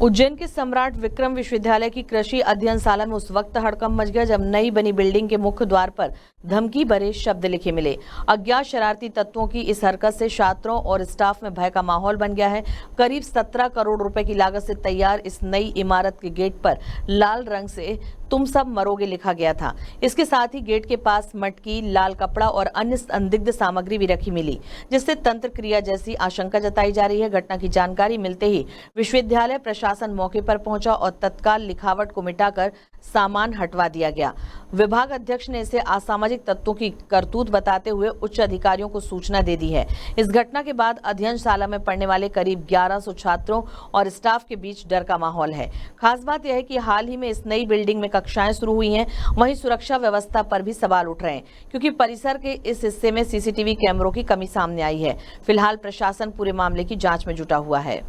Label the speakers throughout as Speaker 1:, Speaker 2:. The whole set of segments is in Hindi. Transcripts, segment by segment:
Speaker 1: उज्जैन के सम्राट विक्रम विश्वविद्यालय की कृषि अध्ययनशाला में उस वक्त हड़कंप मच गया जब नई बनी बिल्डिंग के मुख्य द्वार पर धमकी भरे शब्द लिखे मिले। अज्ञात शरारती तत्वों की इस हरकत से छात्रों और स्टाफ में भय का माहौल बन गया है। करीब 17 करोड़ रुपए की लागत से तैयार इस नई इमारत के गेट पर लाल रंग से तुम सब मरोगे लिखा गया था। इसके साथ ही गेट के पास मटकी, लाल कपड़ा और अन्य संदिग्ध सामग्री भी रखी मिली, जिससे तंत्र क्रिया जैसी आशंका जताई जा रही है। घटना की जानकारी मिलते ही विश्वविद्यालय प्रशासन मौके पर पहुंचा और तत्काल लिखावट को मिटाकर सामान हटवा दिया गया। विभाग अध्यक्ष ने इसे असामाजिक तत्वों की करतूत बताते हुए उच्च अधिकारियों को सूचना दे दी है। इस घटना के बाद अध्ययनशाला में पढ़ने वाले करीब 1100 छात्रों और स्टाफ के बीच डर का माहौल है। खास बात यह है कि हाल ही में इस नई बिल्डिंग में कक्षाएं शुरू हुई हैं, वहीं सुरक्षा व्यवस्था पर भी सवाल उठ रहे हैं, क्योंकि परिसर के इस हिस्से में सीसीटीवी कैमरों की कमी सामने आई है। फिलहाल प्रशासन पूरे मामले की जांच में जुटा हुआ है।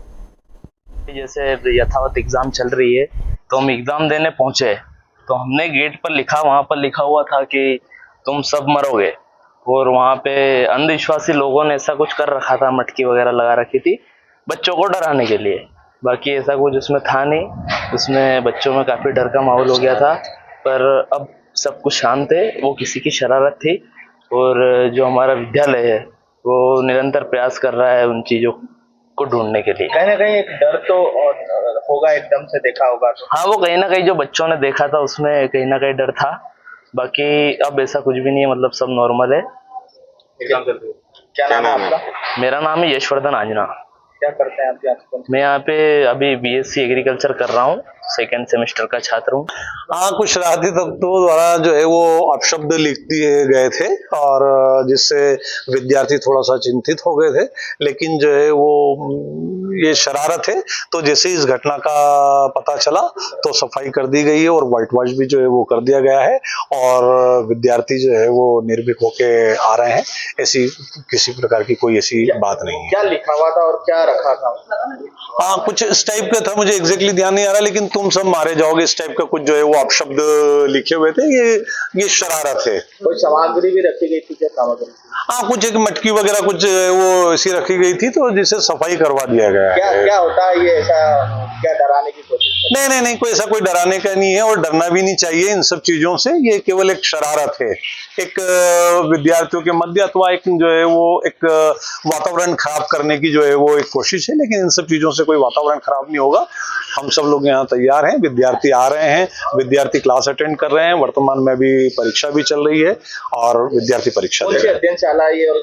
Speaker 2: जैसे यथावत एग्जाम चल रही है तो हम एग्जाम देने पहुंचे तो हमने गेट पर वहां पर लिखा हुआ था कि तुम सब मरोगे, और वहां पे अंधविश्वासी लोगों ने ऐसा कुछ कर रखा था, मटकी वगैरह लगा रखी थी बच्चों को डराने के लिए। बाकी ऐसा कुछ उसमें था नहीं, उसमें बच्चों में काफी डर का माहौल हो गया था। पर अब सब कुछ शांत है, वो किसी की शरारत थी। और जो हमारा विद्यालय है वो निरंतर प्रयास कर रहा है उन चीजों को ढूंढने के लिए।
Speaker 3: कहीं ना कहीं एक डर तो होगा, एकदम से देखा होगा तो।
Speaker 2: हाँ, वो कहीं ना कहीं जो बच्चों ने देखा था उसमें कहीं ना कहीं डर था। बाकी अब ऐसा कुछ भी नहीं है, मतलब सब नॉर्मल है।
Speaker 3: क्या नाम है आपका?
Speaker 2: मेरा नाम है यशवर्धन आंजना।
Speaker 3: क्या करते हैं आप यहाँ?
Speaker 2: मैं यहाँ पे अभी बीएससी एग्रीकल्चर कर रहा हूँ, सेकेंड सेमेस्टर का छात्र हूँ।
Speaker 4: हाँ, कुछ शरारती तत्वों द्वारा जो है वो अपशब्द लिख दिए गए थे और जिससे विद्यार्थी थोड़ा सा चिंतित हो गए थे, लेकिन जो है वो ये शरारत है। तो जैसे इस घटना का पता चला तो सफाई कर दी गई है और व्हाइट वॉश भी जो है वो कर दिया गया है और विद्यार्थी जो है वो निर्भीक होके आ रहे हैं। ऐसी किसी प्रकार की कोई ऐसी बात नहीं है।
Speaker 3: क्या लिखा हुआ था और क्या रखा था?
Speaker 4: हाँ, कुछ इस टाइप का था, मुझे एग्जैक्टली ध्यान नहीं आ रहा, लेकिन तुम सब मारे जाओगे इस टाइप का कुछ जो है वो अपशब्द लिखे हुए थे। ये शरारत है।
Speaker 3: कोई सामग्री भी रखी गई थी? क्या सामग्री?
Speaker 4: हाँ, कुछ एक मटकी वगैरह कुछ वो ऐसी रखी गई थी, तो जिसे सफाई करवा दिया गया है।
Speaker 3: क्या होता है ये? ऐसा क्या डराने की कोशिश?
Speaker 4: नहीं, कोई ऐसा कोई डराने का नहीं है और डरना भी नहीं चाहिए इन सब चीजों से। ये केवल एक शरारत है, एक विद्यार्थियों के मध्य अथवा एक जो है वो एक वातावरण खराब करने की जो है वो एक कोशिश है, लेकिन इन सब चीजों से कोई वातावरण खराब नहीं होगा। हम सब लोग यहाँ तैयार हैं, विद्यार्थी आ रहे हैं, विद्यार्थी क्लास अटेंड कर रहे हैं। वर्तमान में अभी परीक्षा भी चल रही है और विद्यार्थी परीक्षा दे रहे हैं।
Speaker 3: अध्ययनशाला ये और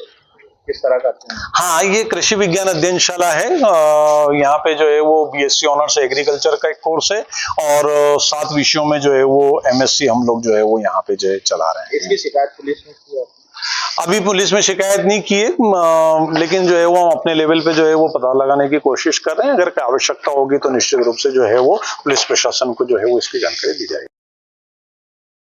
Speaker 3: किस तरह का?
Speaker 4: हाँ, ये कृषि विज्ञान अध्ययनशाला है। यहाँ पे जो है वो बीएससी ऑनर्स एग्रीकल्चर का एक कोर्स है और 7 विषयों में जो है वो एमएससी हम लोग जो है वो यहाँ पे जो है चला रहे हैं।
Speaker 3: इसकी शिकायत पुलिस में की है?
Speaker 4: अभी पुलिस में शिकायत नहीं की है, लेकिन जो है वो हम अपने लेवल पे जो है वो पता लगाने की कोशिश कर रहे हैं। अगर आवश्यकता होगी तो निश्चित रूप से जो है वो पुलिस प्रशासन को जो है वो इसकी जानकारी दी जाएगी।